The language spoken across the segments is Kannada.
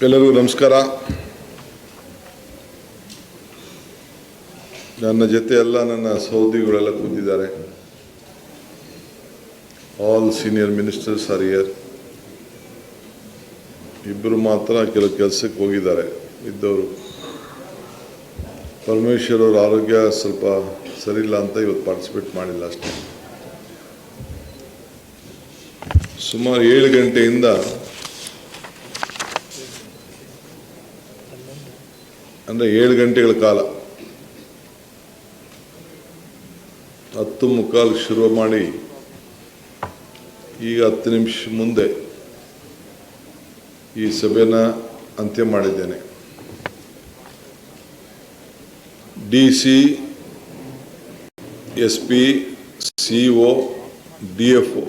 ಎಲ್ಲರಿಗೂ ನಮಸ್ಕಾರ. ನನ್ನ ಜೊತೆ ಎಲ್ಲ ನನ್ನ ಸಹೋದ್ಯೋಗಿಗಳೆಲ್ಲ ಕೂತಿದ್ದಾರೆ. All senior ministers are here. ಇಬ್ಬರು ಮಾತ್ರ ಕೆಲವು ಕೆಲಸಕ್ಕೆ ಹೋಗಿದ್ದಾರೆ ಇದ್ದವರು. ಪರಮೇಶ್ವರ್ ಅವ್ರ ಆರೋಗ್ಯ ಸ್ವಲ್ಪ ಸರಿಯಿಲ್ಲ ಅಂತ ಇವತ್ತು ಪಾರ್ಟಿಸಿಪೇಟ್ ಮಾಡಿಲ್ಲ ಅಷ್ಟೇ. ಸುಮಾರು 7 ಗಂಟೆಯಿಂದ ಅಂದರೆ 7 ಗಂಟೆಗಳ ಕಾಲ 10:15 ಶುರು ಮಾಡಿ ಈಗ 10 ನಿಮಿಷ ಮುಂದೆ ಈ ಸಭೆನ ಅಂತ್ಯ ಮಾಡಿದ್ದೇನೆ. DC, SP, CO, DFO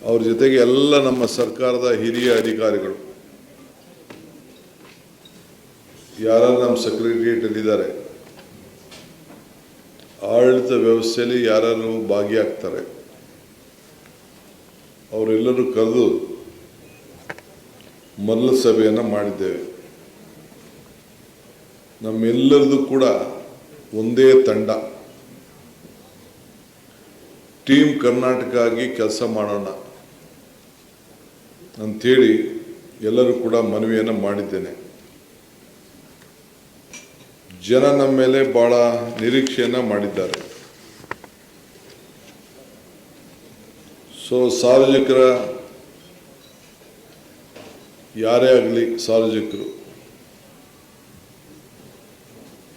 ಅವ್ರ ಜೊತೆಗೆ ಎಲ್ಲ ನಮ್ಮ ಸರ್ಕಾರದ ಹಿರಿಯ ಅಧಿಕಾರಿಗಳು ಯಾರು ನಮ್ಮ ಸೆಕ್ರೆಟರಿಯೇಟಲ್ಲಿದ್ದಾರೆ, ಆಡಳಿತ ವ್ಯವಸ್ಥೆಯಲ್ಲಿ ಯಾರು ಭಾಗಿಯಾಗ್ತಾರೆ, ಅವರೆಲ್ಲರೂ ಕರೆದು ಮೊದಲ ಸಭೆಯನ್ನು ಮಾಡಿದ್ದೇವೆ. ನಮ್ಮೆಲ್ಲರದು ಕೂಡ ಒಂದೇ ತಂಡ, ಟೀಮ್ ಕರ್ನಾಟಕ ಆಗಿ ಕೆಲಸ ಮಾಡೋಣ ಅಂಥೇಳಿ ಎಲ್ಲರೂ ಕೂಡ ಮನವಿಯನ್ನು ಮಾಡಿದ್ದೇನೆ. ಜನ ನಮ್ಮ ಮೇಲೆ ಭಾಳ ನಿರೀಕ್ಷೆಯನ್ನು ಮಾಡಿದ್ದಾರೆ. ಸಾರ್ವಜನಿಕರ ಯಾರೇ ಆಗಲಿ ಸಾರ್ವಜನಿಕರು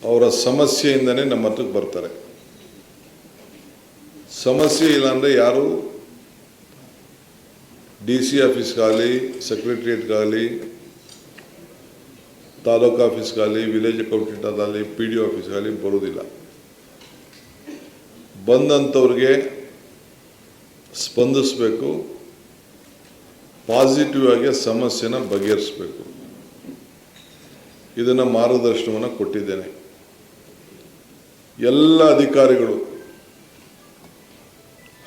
ಅವರ ಸಮಸ್ಯೆಯಿಂದನೇ ನಮ್ಮ ಹತ್ರಕ್ಕೆ ಬರ್ತಾರೆ. ಸಮಸ್ಯೆ ಇಲ್ಲಾಂದರೆ ಯಾರು DC ಆಫೀಸ್ಗಾಗಲಿ, ಸೆಕ್ರೆಟರಿಯೇಟ್ಗಾಗಲಿ, ತಾಲೂಕು ಆಫೀಸ್ಗಾಗಲಿ, ವಿಲೇಜ್ ಅಕೌಂಟೆಂಟ್ ಆಗಲಿ, PDO ಆಫೀಸ್ಗಾಗಲಿ ಬರೋದಿಲ್ಲ. ಬಂದಂಥವ್ರಿಗೆ ಸ್ಪಂದಿಸಬೇಕು, ಪಾಸಿಟಿವ್ ಆಗಿ ಸಮಸ್ಯೆನ ಬಗೆಹರಿಸಬೇಕು. ಇದನ್ನು ಮಾರ್ಗದರ್ಶನವನ್ನು ಕೊಟ್ಟಿದ್ದೇನೆ. ಎಲ್ಲ ಅಧಿಕಾರಿಗಳು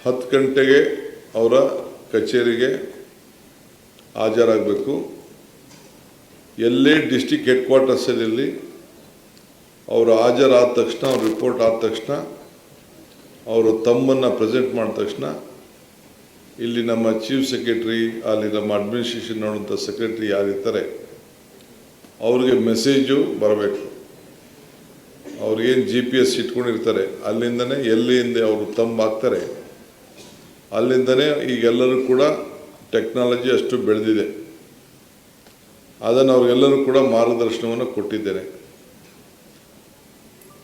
10 ಗಂಟೆಗೆ ಅವರ ಕಚೇರಿಗೆ ಹಾಜರಾಗಬೇಕು. ಎಲ್ಲೇ ಡಿಸ್ಟಿಕ್ ಹೆಡ್ ಕ್ವಾರ್ಟರ್ಸಲ್ಲಿ ಅವರು ಹಾಜರಾದ ತಕ್ಷಣ, ಅವ್ರ ರಿಪೋರ್ಟ್ ಆದ ತಕ್ಷಣ, ಅವರು ತಮ್ಮನ್ನು ಪ್ರೆಸೆಂಟ್ ಮಾಡಿದ ತಕ್ಷಣ ಇಲ್ಲಿ ನಮ್ಮ ಚೀಫ್ ಸೆಕ್ರೆಟರಿ, ಅಲ್ಲಿ ನಮ್ಮ ಅಡ್ಮಿನಿಸ್ಟ್ರೇಷನ್ ನೋಡುವಂಥ ಸೆಕ್ರೆಟರಿ ಯಾರಿರ್ತಾರೆ ಅವ್ರಿಗೆ ಮೆಸೇಜು ಬರಬೇಕು. ಅವ್ರಿಗೇನು GPS ಇಟ್ಕೊಂಡಿರ್ತಾರೆ ಅಲ್ಲಿಂದನೇ ಎಲ್ಲಿಂದ ಅವರು ತಮ್ಮ ಹಾಕ್ತಾರೆ, ಅಲ್ಲಿಂದನೇ ಈಗೆಲ್ಲರೂ ಕೂಡ ಟೆಕ್ನಾಲಜಿ ಅಷ್ಟು ಬೆಳೆದಿದೆ. ಅದನ್ನು ಅವ್ರಿಗೆಲ್ಲರೂ ಕೂಡ ಮಾರ್ಗದರ್ಶನವನ್ನು ಕೊಟ್ಟಿದ್ದೇನೆ.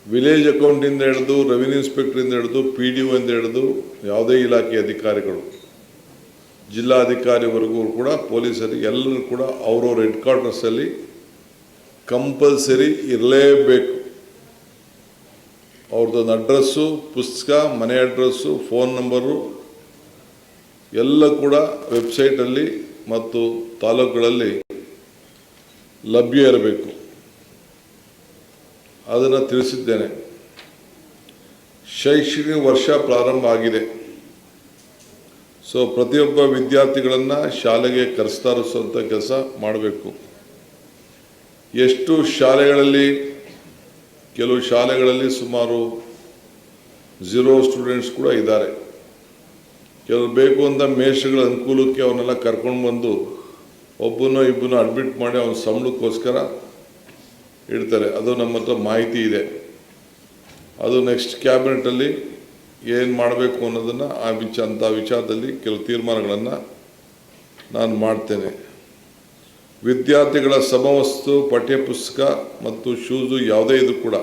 ವಿಲೇಜ್ ಅಕೌಂಟಿಂದ ಹಿಡಿದು, ರೆವಿನ್ಯೂ ಇನ್ಸ್ಪೆಕ್ಟರಿಂದ ಹಿಡಿದು, PDO ಇಂದ ಹಿಡಿದು ಯಾವುದೇ ಇಲಾಖೆ ಅಧಿಕಾರಿಗಳು, ಜಿಲ್ಲಾಧಿಕಾರಿವರೆಗೂ ಕೂಡ ಪೊಲೀಸರಿಗೆ ಎಲ್ಲರೂ ಕೂಡ ಅವರವ್ರ ಹೆಡ್ ಕ್ವಾರ್ಟರ್ಸಲ್ಲಿ ಕಂಪಲ್ಸರಿ ಇರಲೇಬೇಕು. ಅವ್ರದ್ದೊಂದು ಅಡ್ರೆಸ್ಸು, ಪುಸ್ತಕ, ಮನೆ ಅಡ್ರೆಸ್ಸು, ಫೋನ್ ನಂಬರು ಎಲ್ಲ ಕೂಡ ವೆಬ್ಸೈಟಲ್ಲಿ ಮತ್ತು ತಾಲೂಕುಗಳಲ್ಲಿ ಲಭ್ಯ ಇರಬೇಕು. ಅದನ್ನು ತಿಳಿಸಿದ್ದೇನೆ. ಶೈಕ್ಷಣಿಕ ವರ್ಷ ಪ್ರಾರಂಭ ಆಗಿದೆ. ಪ್ರತಿಯೊಬ್ಬ ವಿದ್ಯಾರ್ಥಿಗಳನ್ನು ಶಾಲೆಗೆ ಕರೆಸ್ತಾರಿಸುವಂಥ ಕೆಲಸ ಮಾಡಬೇಕು. ಎಷ್ಟು ಶಾಲೆಗಳಲ್ಲಿ, ಕೆಲವು ಶಾಲೆಗಳಲ್ಲಿ ಸುಮಾರು 0 ಸ್ಟೂಡೆಂಟ್ಸ್ ಕೂಡ ಇದ್ದಾರೆ. ಕೆಲವರು ಬೇಕು ಅಂತ ಮೇಷ್ಟ್ರುಗಳ ಅನುಕೂಲಕ್ಕೆ ಅವನ್ನೆಲ್ಲ ಕರ್ಕೊಂಡು ಬಂದು ಒಬ್ಬನೋ ಇಬ್ಬನೋ ಅಡ್ಮಿಟ್ ಮಾಡಿ ಅವನ ಸಂಬಳಕ್ಕೋಸ್ಕರ ಇಡ್ತಾರೆ. ಅದು ನಮ್ಮ ಹತ್ರ ಮಾಹಿತಿ ಇದೆ. ಅದು ನೆಕ್ಸ್ಟ್ ಕ್ಯಾಬಿನೆಟಲ್ಲಿ ಏನು ಮಾಡಬೇಕು ಅನ್ನೋದನ್ನು ಅಂಥ ವಿಚಾರದಲ್ಲಿ ಕೆಲವು ತೀರ್ಮಾನಗಳನ್ನು ನಾನು ಮಾಡ್ತೇನೆ. ವಿದ್ಯಾರ್ಥಿಗಳ ಸಮವಸ್ತು, ಪಠ್ಯಪುಸ್ತಕ ಮತ್ತು ಶೂಸು ಯಾವುದೇ ಇದು ಕೂಡ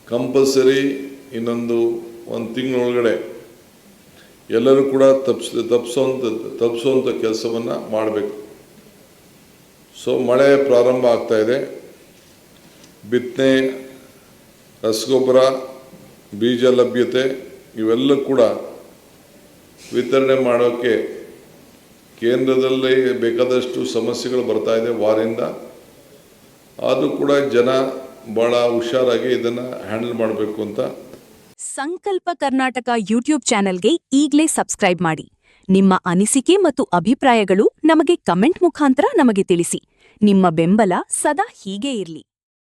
ಕಂಪಲ್ಸರಿ ಇನ್ನೊಂದು 1 ತಿಂಗಳೊಳಗಡೆ ಎಲ್ಲರೂ ಕೂಡ ತಪ್ಪಿಸುವಂಥ ಕೆಲಸವನ್ನು ಮಾಡಬೇಕು. ಮಳೆ ಪ್ರಾರಂಭ ಆಗ್ತಾ ಇದೆ. ಬಿತ್ತನೆ, ರಸಗೊಬ್ಬರ, ಬೀಜ ಲಭ್ಯತೆ ಇವೆಲ್ಲ ಕೂಡ ವಿತರಣೆ ಮಾಡೋಕ್ಕೆ ಕೇಂದ್ರದಲ್ಲಿ ಬೇಕಾದಷ್ಟು ಸಮಸ್ಯೆಗಳು ಬರ್ತಾ ಇದೆ ವಾರಿಂದ. ಅದು ಕೂಡ ಜನ ಭಾಳ ಹುಷಾರಾಗಿ ಇದನ್ನು ಹ್ಯಾಂಡಲ್ ಮಾಡಬೇಕು ಅಂತ. ಸಂಕಲ್ಪ ಕರ್ನಾಟಕ ಯೂಟ್ಯೂಬ್ ಚಾನೆಲ್ಗೆ ಈಗಲೇ ಸಬ್ಸ್ಕ್ರೈಬ್ ಮಾಡಿ. ನಿಮ್ಮ ಅನಿಸಿಕೆ ಮತ್ತು ಅಭಿಪ್ರಾಯಗಳು ನಮಗೆ ಕಮೆಂಟ್ ಮುಖಾಂತರ ನಮಗೆ ತಿಳಿಸಿ. ನಿಮ್ಮ ಬೆಂಬಲ ಸದಾ ಹೀಗೇ ಇರಲಿ.